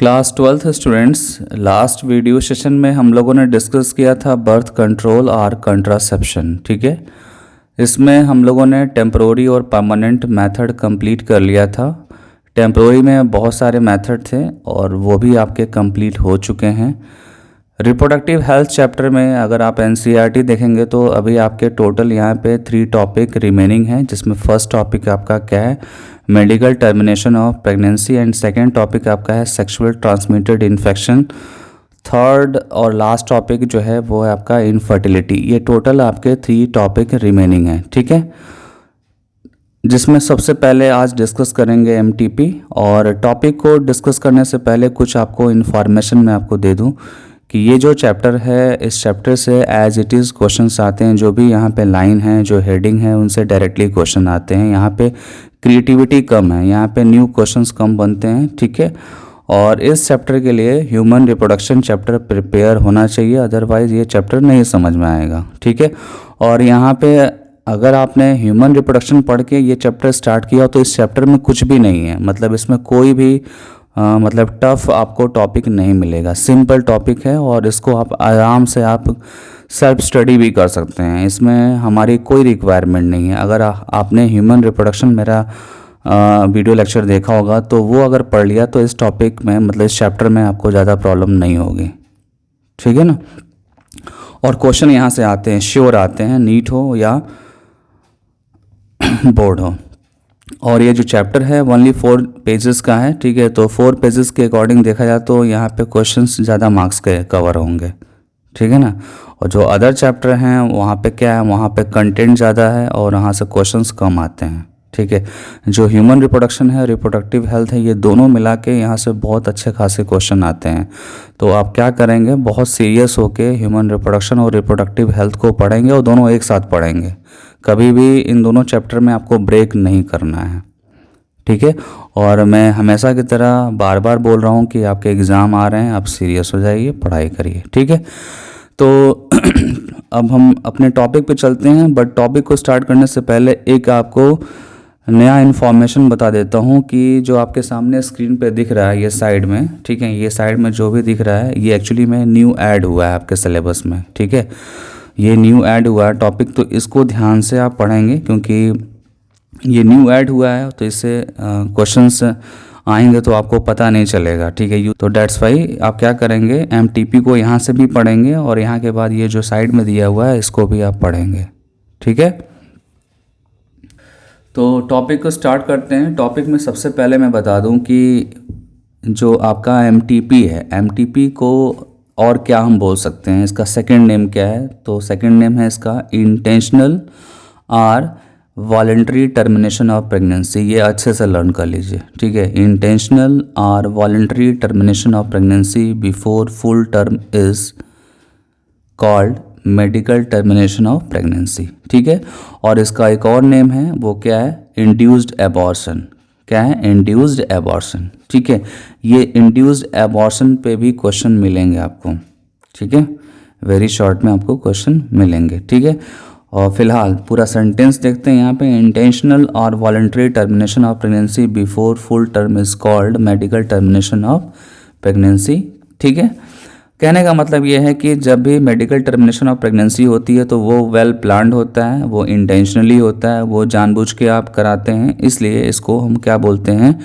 Class 12th students, last video session में हम लोगों ने डिस्कस किया था बर्थ कंट्रोल और कंट्रासेप्शन। ठीक है, इसमें हम लोगों ने टेम्परोरी और परमानेंट मेथड कंप्लीट कर लिया था। टेम्परोरी में बहुत सारे मेथड थे और वो भी आपके कंप्लीट हो चुके हैं। रिप्रोडक्टिव हेल्थ चैप्टर में अगर आप एनसीईआरटी देखेंगे तो अभी आपके टोटल यहाँ पे 3 टॉपिक रिमेनिंग हैं, जिसमें फर्स्ट टॉपिक आपका क्या है, medical termination of pregnancy, and second topic आपका है सेक्सुअल ट्रांसमिटेड इन्फेक्शन। थर्ड और लास्ट टॉपिक जो है वो है आपका इनफर्टिलिटी। ये टोटल आपके 3 टॉपिक रिमेनिंग हैं। ठीक है, जिसमें सबसे पहले आज डिस्कस करेंगे एमटीपी। और टॉपिक को डिस्कस करने से पहले कुछ आपको इन्फॉर्मेशन मैं आपको दे दूं कि ये जो चैप्टर है, इस चैप्टर से एज इट इज़ क्वेश्चंस आते हैं। जो भी यहाँ पे लाइन है, जो हेडिंग है, उनसे डायरेक्टली क्वेश्चन आते हैं। यहाँ पे क्रिएटिविटी कम है, यहाँ पे न्यू क्वेश्चंस कम बनते हैं। ठीक है, और इस चैप्टर के लिए ह्यूमन रिप्रोडक्शन चैप्टर प्रिपेयर होना चाहिए, अदरवाइज़ ये चैप्टर नहीं समझ में आएगा। ठीक है, और यहाँ पे अगर आपने ह्यूमन रिप्रोडक्शन पढ़ के ये चैप्टर स्टार्ट किया तो इस चैप्टर में कुछ भी नहीं है, मतलब इसमें कोई भी मतलब टफ आपको टॉपिक नहीं मिलेगा। सिंपल टॉपिक है और इसको आप आराम से आप सेल्फ स्टडी भी कर सकते हैं। इसमें हमारी कोई रिक्वायरमेंट नहीं है। अगर आपने ह्यूमन रिप्रोडक्शन मेरा वीडियो लेक्चर देखा होगा तो वो अगर पढ़ लिया तो इस टॉपिक में, मतलब इस चैप्टर में आपको ज़्यादा प्रॉब्लम नहीं होगी। ठीक है ना। और क्वेश्चन यहाँ से आते हैं, श्योर आते हैं, नीट हो या बोर्ड हो। और ये जो चैप्टर है ओनली 4 पेजेस का है। ठीक है, तो 4 पेजेस के अकॉर्डिंग देखा जाए तो यहाँ पे क्वेश्चंस ज़्यादा मार्क्स के कवर होंगे। ठीक है ना। और जो अदर चैप्टर हैं वहाँ पे क्या है, वहाँ पे कंटेंट ज़्यादा है और वहाँ से क्वेश्चंस कम आते हैं। ठीक है, जो ह्यूमन रिप्रोडक्शन है, रिप्रोडक्टिव हेल्थ है, ये दोनों मिला के यहाँ से बहुत अच्छे खासे क्वेश्चन आते हैं। तो आप क्या करेंगे, बहुत सीरियस होके ह्यूमन रिप्रोडक्शन और रिप्रोडक्टिव हेल्थ को पढ़ेंगे और दोनों एक साथ पढ़ेंगे। कभी भी इन दोनों चैप्टर में आपको ब्रेक नहीं करना है। ठीक है, और मैं हमेशा की तरह बार बार बोल रहा हूँ कि आपके एग्ज़ाम आ रहे हैं, आप सीरियस हो जाइए, पढ़ाई करिए। ठीक है, तो अब हम अपने टॉपिक पे चलते हैं। बट टॉपिक को स्टार्ट करने से पहले एक आपको नया इन्फॉर्मेशन बता देता हूँ कि जो आपके सामने स्क्रीन पे दिख रहा है ये साइड में, ठीक है, ये साइड में जो भी दिख रहा है ये एक्चुअली में न्यू ऐड हुआ है आपके सिलेबस में। ठीक है, ये न्यू ऐड हुआ है टॉपिक, तो इसको ध्यान से आप पढ़ेंगे क्योंकि ये न्यू ऐड हुआ है, तो इससे क्वेश्चंस आएंगे तो आपको पता नहीं चलेगा। ठीक है, तो डेट्स वाई आप क्या करेंगे, एमटीपी को यहाँ से भी पढ़ेंगे और यहाँ के बाद ये जो साइड में दिया हुआ है इसको भी आप पढ़ेंगे। ठीक है, तो टॉपिक को स्टार्ट करते हैं। टॉपिक में सबसे पहले मैं बता दूं कि जो आपका एमटीपी है, एमटीपी को और क्या हम बोल सकते हैं, इसका सेकंड नेम क्या है, तो सेकंड नेम है इसका इंटेंशनल और वॉलेंट्री टर्मिनेशन ऑफ प्रेगनेंसी। ये अच्छे से लर्न कर लीजिए। ठीक है, इंटेंशनल और voluntary termination of pregnancy before full term is called medical termination of pregnancy. ठीक है, और इसका एक और नेम है, वो क्या है, इंड्यूस्ड एबॉर्शन। क्या है, इंड्यूस्ड एबॉर्शन। ठीक है, ये इंड्यूस्ड एबॉर्शन पे भी क्वेश्चन मिलेंगे आपको। ठीक है, वेरी शॉर्ट में आपको क्वेश्चन मिलेंगे। ठीक है, और फिलहाल पूरा सेंटेंस देखते हैं। यहाँ पे इंटेंशनल और voluntary termination of pregnancy before full term is called medical termination of pregnancy. ठीक है, कहने का मतलब ये है कि जब भी मेडिकल टर्मिनेशन ऑफ प्रेगनेंसी होती है तो वो वेल प्लान्ड होता है, वो इंटेंशनली होता है, वो जानबूझ के आप कराते हैं, इसलिए इसको हम क्या बोलते हैं,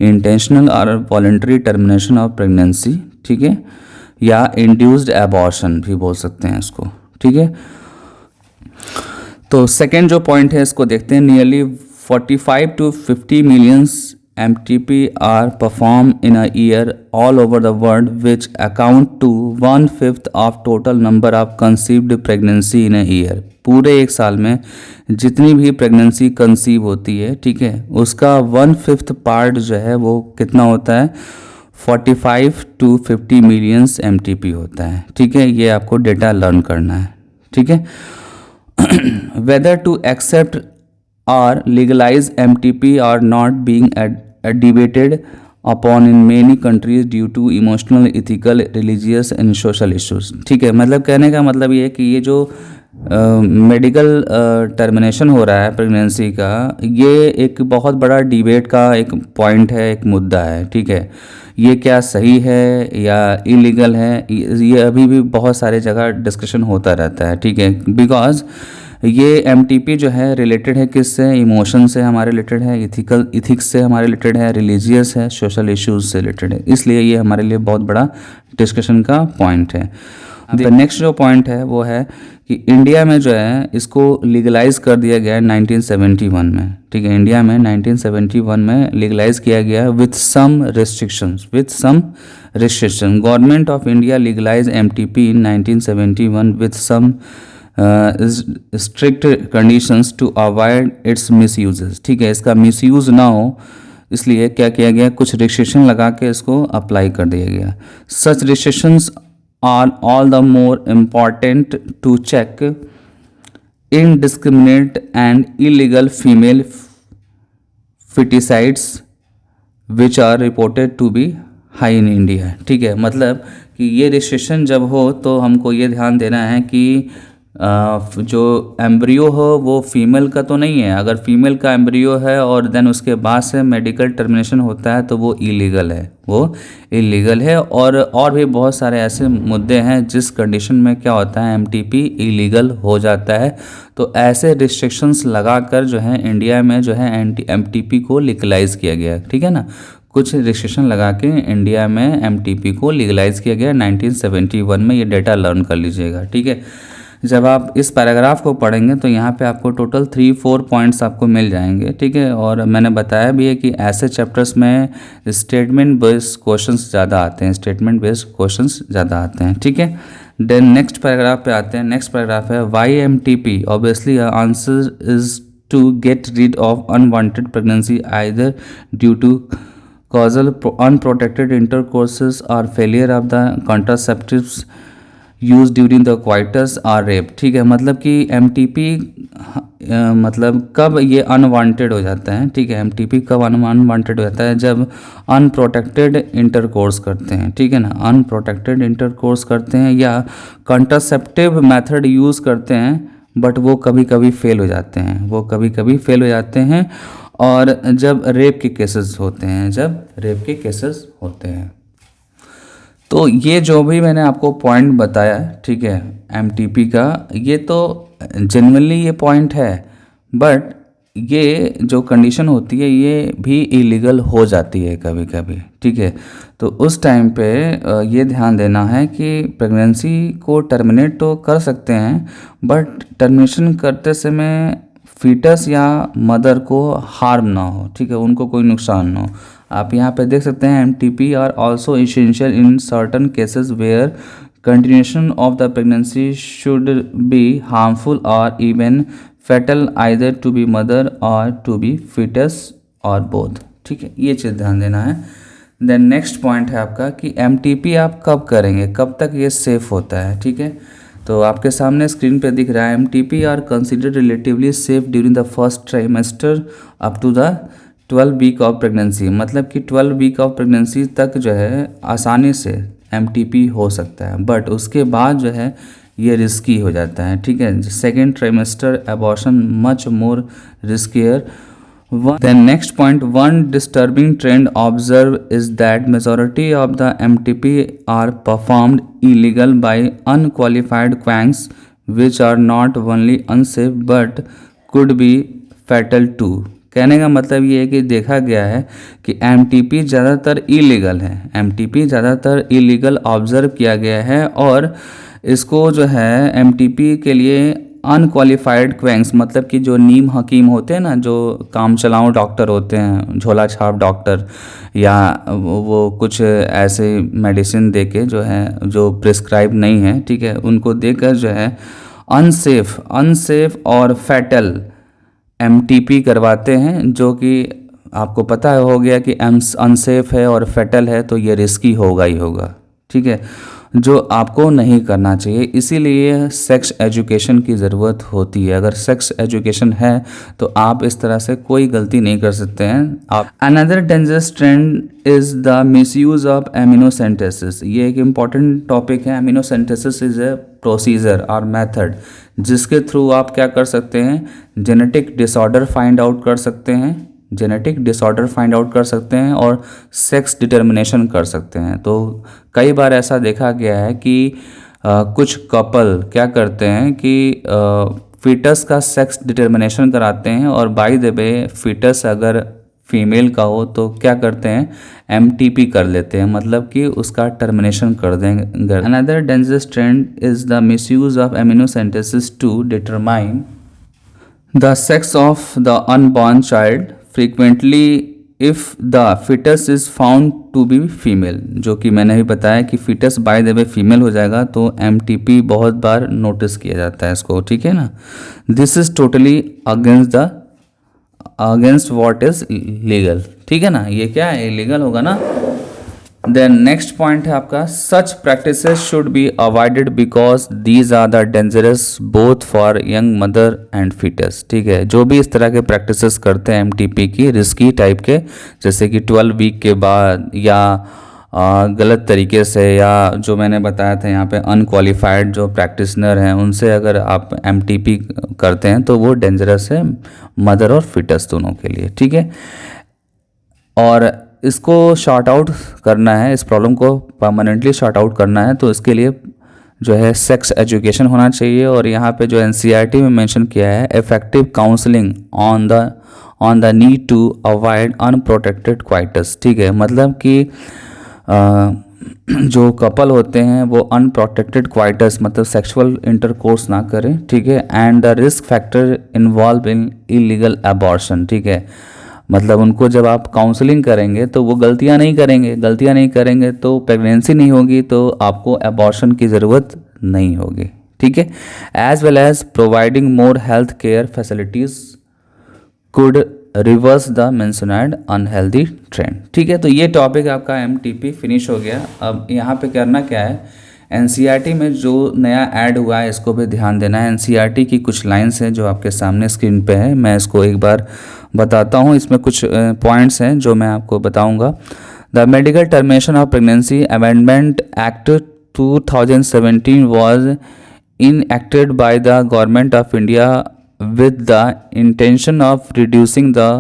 इंटेंशनल और वॉलंटरी टर्मिनेशन ऑफ प्रेगनेंसी। ठीक है, या इंड्यूस्ड एबॉर्शन भी बोल सकते हैं इसको। ठीक है, तो सेकेंड जो पॉइंट है इसको देखते हैं। Nearly 45 to 50 millions MTP are performed in a year all over the world, which account to 1/5 of total number of conceived pregnancy in a year। पूरे एक साल में जितनी भी प्रेगनेंसी कंसीव होती है, ठीक है, उसका 1/5 पार्ट जो है वो कितना होता है, 45 to 50 millions MTP होता है। ठीक है, ये आपको डेटा लर्न करना है। ठीक है, whether to accept or legalize MTP are not being debated upon in many countries due to emotional, ethical, religious and social issues। ठीक है, मतलब कहने का मतलब ये है कि ये जो मेडिकल टर्मिनेशन हो रहा है प्रेगनेंसी का, ये एक बहुत बड़ा डिबेट का एक पॉइंट है, एक मुद्दा है, ठीक है। ये क्या सही है या इलीगल है, ये अभी भी बहुत सारे जगह डिस्कशन होता रहता है, ठीक है। बिकॉज ये एमटीपी जो है रिलेटेड है किससे, इमोशन से हमारे रिलेटेड है, इथिक्स से हमारे रिलेटेड है, रिलीजियस है, सोशल इश्यूज से रिलेटेड है, इसलिए ये हमारे लिए बहुत बड़ा डिस्कशन का पॉइंट है। नेक्स्ट जो पॉइंट है वो है कि इंडिया में जो है इसको लीगलाइज कर दिया गया है 1971 में, ठीक है। इंडिया में 1971 में लीगलाइज किया गया with some restrictions, government of India legalise MTP in 1971 with some strict conditions to avoid its misuses, ठीक है। इसका मिसयूज ना हो इसलिए क्या किया गया, कुछ रिस्ट्रिक्शन लगा के इसको अप्लाई कर दिया गया। सच restrictions are all the more important to check indiscriminate and illegal female feticides which are reported to be high in India, ठीक है। मतलब कि ये रिस्ट्रिक्शन जब हो तो हमको ये ध्यान देना है कि जो एम्ब्रियो हो वो फीमेल का तो नहीं है। अगर फीमेल का एम्ब्रियो है और देन उसके बाद से मेडिकल टर्मिनेशन होता है तो वो इलीगल है, वो इलीगल है। और भी बहुत सारे ऐसे मुद्दे हैं जिस कंडीशन में क्या होता है, एमटीपी इलीगल हो जाता है। तो ऐसे रिस्ट्रिक्शंस लगाकर जो है इंडिया में जो है एमटीपी को लीगलाइज किया गया, ठीक है ना। कुछ रिस्ट्रिक्शन लगा के इंडिया में एमटीपी को लीगलाइज किया गया 1971 में। ये डेटा लर्न कर लीजिएगा, ठीक है। जब आप इस पैराग्राफ को पढ़ेंगे तो यहाँ पे आपको टोटल 3-4 पॉइंट्स आपको मिल जाएंगे, ठीक है। और मैंने बताया भी है कि ऐसे चैप्टर्स में स्टेटमेंट बेस्ड क्वेश्चंस ज़्यादा आते हैं, ठीक है। देन नेक्स्ट पैराग्राफ पे आते हैं। नेक्स्ट पैराग्राफ है why MTP, obviously answer is to get rid of unwanted pregnancy either due to causal unprotected intercourses or failure of the contraceptives used during the coitus or rape, ठीक है। मतलब कि MTP मतलब कब ये unwanted हो जाता है, ठीक है। एमटीपी कब अनवांटेड हो जाता है, जब अनप्रोटेक्टेड इंटरकोर्स करते हैं, ठीक है ना। अनप्रोटेक्टेड इंटरकोर्स करते हैं या कॉन्ट्रासेप्टिव मेथड यूज़ करते हैं बट वो कभी कभी फेल हो जाते हैं, और जब रेप के केसेस होते हैं, तो ये जो भी मैंने आपको पॉइंट बताया, ठीक है, एमटीपी का, ये तो जेन्युइनली ये पॉइंट है, बट ये जो कंडीशन होती है ये भी इलीगल हो जाती है कभी कभी, ठीक है। तो उस टाइम पे ये ध्यान देना है कि प्रेगनेंसी को टर्मिनेट तो कर सकते हैं बट टर्मिनेशन करते समय फीटस या मदर को हार्म ना हो, ठीक है, उनको कोई नुकसान ना हो। आप यहाँ पे देख सकते हैं MTP are also essential in certain cases where continuation of the pregnancy should be harmful or even fatal either to be mother or to be foetus or both, ठीक है। ये चीज़ ध्यान देना है। देन नेक्स्ट पॉइंट है आपका कि MTP आप कब करेंगे, कब तक ये सेफ होता है, ठीक है। तो आपके सामने स्क्रीन पे दिख रहा है MTP are considered relatively safe during the first trimester up to the 12 week of pregnancy. मतलब कि 12 वीक ऑफ प्रेगनेंसी तक जो है आसानी से एमटीपी हो सकता है, बट उसके बाद जो है ये रिस्की हो जाता है, ठीक है। Second trimester abortion much more riskier. Then next point, one disturbing trend observed is that majority of the MTP are performed illegal by unqualified quacks, which are not only unsafe but could be fatal too. कहने का मतलब ये है कि देखा गया है कि एमटीपी ज़्यादातर इलीगल ऑब्जर्व किया गया है, और इसको जो है एमटीपी के लिए अनक्वालिफाइड क्वैंक्स, मतलब कि जो नीम हकीम होते हैं ना, जो काम चलाऊ डॉक्टर होते हैं, झोला छाप डॉक्टर, या वो कुछ ऐसे मेडिसिन देके जो है जो प्रिस्क्राइब नहीं है, ठीक है, उनको देकर जो है अनसेफ और फैटल एमटीपी करवाते हैं, जो कि आपको पता हो गया कि अनसेफ है और फैटल है तो ये रिस्की होगा ही होगा, ठीक है, जो आपको नहीं करना चाहिए। इसीलिए सेक्स एजुकेशन की ज़रूरत होती है। अगर सेक्स एजुकेशन है तो आप इस तरह से कोई गलती नहीं कर सकते हैं आप। Another dangerous trend is the misuse of एमिनोसेंटेसिस। ये एक इम्पॉर्टेंट टॉपिक है। एमिनोसेंटेसिस इज़ ए प्रोसीजर और मेथड जिसके थ्रू आप क्या कर सकते हैं, जेनेटिक डिसऑर्डर फाइंड आउट कर सकते हैं, जेनेटिक डिसऑर्डर फाइंड आउट कर सकते हैं और सेक्स डिटर्मिनेशन कर सकते हैं। तो कई बार ऐसा देखा गया है कि कुछ कपल क्या करते हैं कि फीटस का सेक्स डिटर्मिनेशन कराते हैं और बाय द वे फीटस अगर फीमेल का हो तो क्या करते हैं, एमटीपी कर लेते हैं, मतलब कि उसका टर्मिनेशन कर देंगे। Another dangerous trend is the misuse of amniocentesis to determine the sex of the unborn child frequently if the foetus is found to be female. जो कि मैंने भी बताया कि foetus by the way female हो जाएगा तो एमटीपी बहुत बार नोटिस किया जाता है इसको, ठीक है ना। This is totally against what is legal, ठीक है ना, ये क्या है, इलीगल होगा ना। देन नेक्स्ट पॉइंट है आपका, such practices should be avoided because these are the dangerous both for young mother and foetus. ठीक है, जो भी इस तरह के प्रैक्टिसेस करते हैं एमटीपी की रिस्की टाइप के, जैसे कि 12 वीक के बाद या गलत तरीके से, या जो मैंने बताया था यहाँ पे अनक्वालिफाइड जो प्रैक्टिशनर हैं उनसे अगर आप एमटीपी करते हैं तो वो डेंजरस है मदर और फिटस दोनों के लिए, ठीक है। और इसको शॉर्ट आउट करना है, इस प्रॉब्लम को परमानेंटली शॉर्ट आउट करना है तो इसके लिए जो है सेक्स एजुकेशन होना चाहिए। और यहाँ पे जो एनसीईआरटी में मेंशन किया है, effective counselling on the need to avoid unprotected coitus. ठीक है, मतलब कि जो कपल होते हैं वो अनप्रोटेक्टेड क्वाइटस मतलब सेक्सुअल इंटरकोर्स ना करें, ठीक है। And the risk factor involve in illegal abortion, ठीक है, मतलब उनको जब आप काउंसलिंग करेंगे तो वो गलतियां नहीं करेंगे तो प्रेगनेंसी नहीं होगी, तो आपको अबॉर्शन की ज़रूरत नहीं होगी, ठीक है। As well as providing more health care facilities could reverse the mentioned unhealthy trend. ठीक है, तो ये टॉपिक आपका एमटीपी फिनिश हो गया। अब यहाँ पे करना क्या है, एनसीईआरटी में जो नया ऐड हुआ है इसको भी ध्यान देना है। एनसीईआरटी की कुछ लाइंस हैं जो आपके सामने स्क्रीन पे है, मैं इसको एक बार बताता हूँ। इसमें कुछ पॉइंट्स हैं जो मैं आपको बताऊँगा। The medical termination of pregnancy amendment act 2017 was enacted by the government of India with the intention of reducing the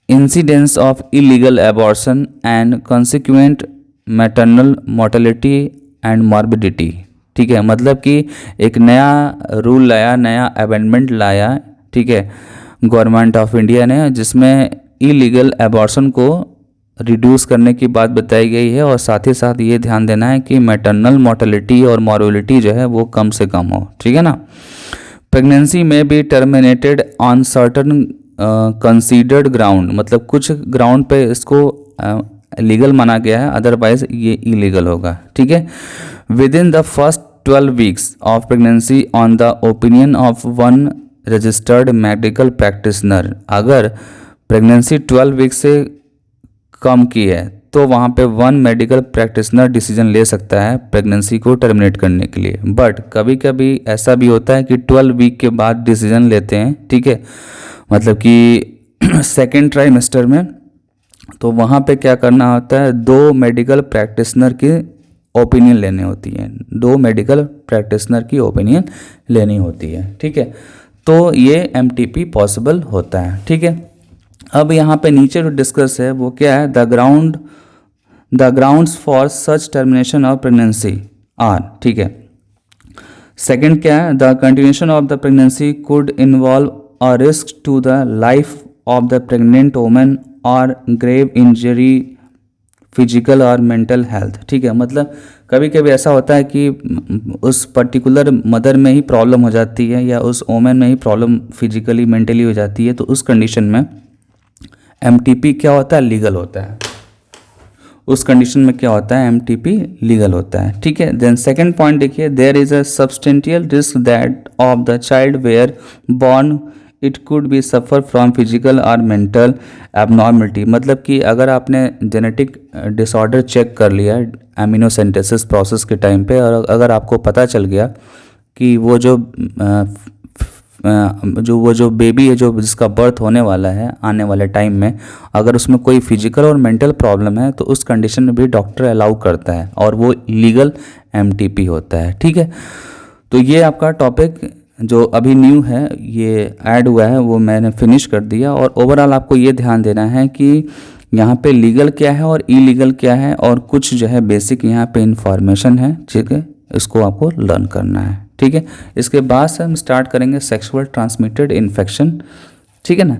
incidence of illegal abortion and consequent maternal mortality and morbidity। ठीक है, मतलब कि एक नया रूल लाया, नया amendment लाया, ठीक है, गवर्नमेंट ऑफ इंडिया ने, जिसमें इलीगल एबॉर्शन को रिड्यूस करने की बात बताई गई है। और साथ ही साथ ये ध्यान देना है कि मैटरनल मोर्टेलिटी और मॉर्बिडिटी जो है वो कम से कम हो, ठीक है ना। प्रेगनेंसी में भी terminated on certain considered ground, मतलब कुछ ग्राउंड पे इसको लीगल माना गया है, अदरवाइज ये इलीगल होगा, ठीक है। With in the first 12 weeks of pregnancy on the opinion of one registered medical practitioner, अगर प्रेगनेंसी 12 वीक से कम की है तो वहाँ पे वन मेडिकल प्रैक्टिशनर डिसीजन ले सकता है प्रेगनेंसी को टर्मिनेट करने के लिए। बट कभी कभी ऐसा भी होता है कि 12 वीक के बाद डिसीजन लेते हैं, ठीक है, मतलब कि सेकेंड ट्राइमेस्टर में, तो वहाँ पे क्या करना होता है, 2 मेडिकल प्रैक्टिशनर की ओपिनियन लेनी होती है, 2 मेडिकल प्रैक्टिशनर की ओपिनियन लेनी होती है, ठीक है। तो ये एमटीपी पॉसिबल होता है, ठीक है। अब यहाँ पे नीचे जो डिस्कस है वो क्या है, the grounds for such termination of pregnancy are, ठीक है। सेकंड क्या है, the continuation of the pregnancy could involve a risk to the life of the pregnant woman और ग्रेव इंजरी फिजिकल और मेंटल हेल्थ, ठीक है, मतलब कभी कभी ऐसा होता है कि उस पर्टिकुलर मदर में ही प्रॉब्लम हो जाती है या उस वुमेन में ही प्रॉब्लम फिजिकली मेंटली हो जाती है, तो उस कंडीशन में एमटीपी क्या होता है, लीगल होता है। उस कंडीशन में क्या होता है, एमटीपी लीगल होता है, ठीक है। देन सेकंड पॉइंट देखिए, there is a substantial risk that of the child were born it could be suffer from physical और मेंटल एबनॉर्मलिटी, मतलब कि अगर आपने जेनेटिक डिसऑर्डर चेक कर लिया एमिनोसेंटेसिस प्रोसेस के टाइम पे, और अगर आपको पता चल गया कि वो जो बेबी है जो जिसका बर्थ होने वाला है आने वाले टाइम में, अगर उसमें कोई फिजिकल और मेंटल प्रॉब्लम है तो उस कंडीशन में भी डॉक्टर अलाउ करता है और वो लीगल एमटीपी होता है, ठीक है। तो ये आपका टॉपिक जो अभी न्यू है, ये ऐड हुआ है, वो मैंने फिनिश कर दिया। और ओवरऑल आपको ये ध्यान देना है कि यहाँ पे लीगल क्या है और इलीगल क्या है, और कुछ जो है बेसिक यहाँ पे इंफॉर्मेशन है, ठीक है, इसको आपको लर्न करना है, ठीक है। इसके बाद से हम स्टार्ट करेंगे सेक्सुअल ट्रांसमिटेड इन्फेक्शन, ठीक है ना।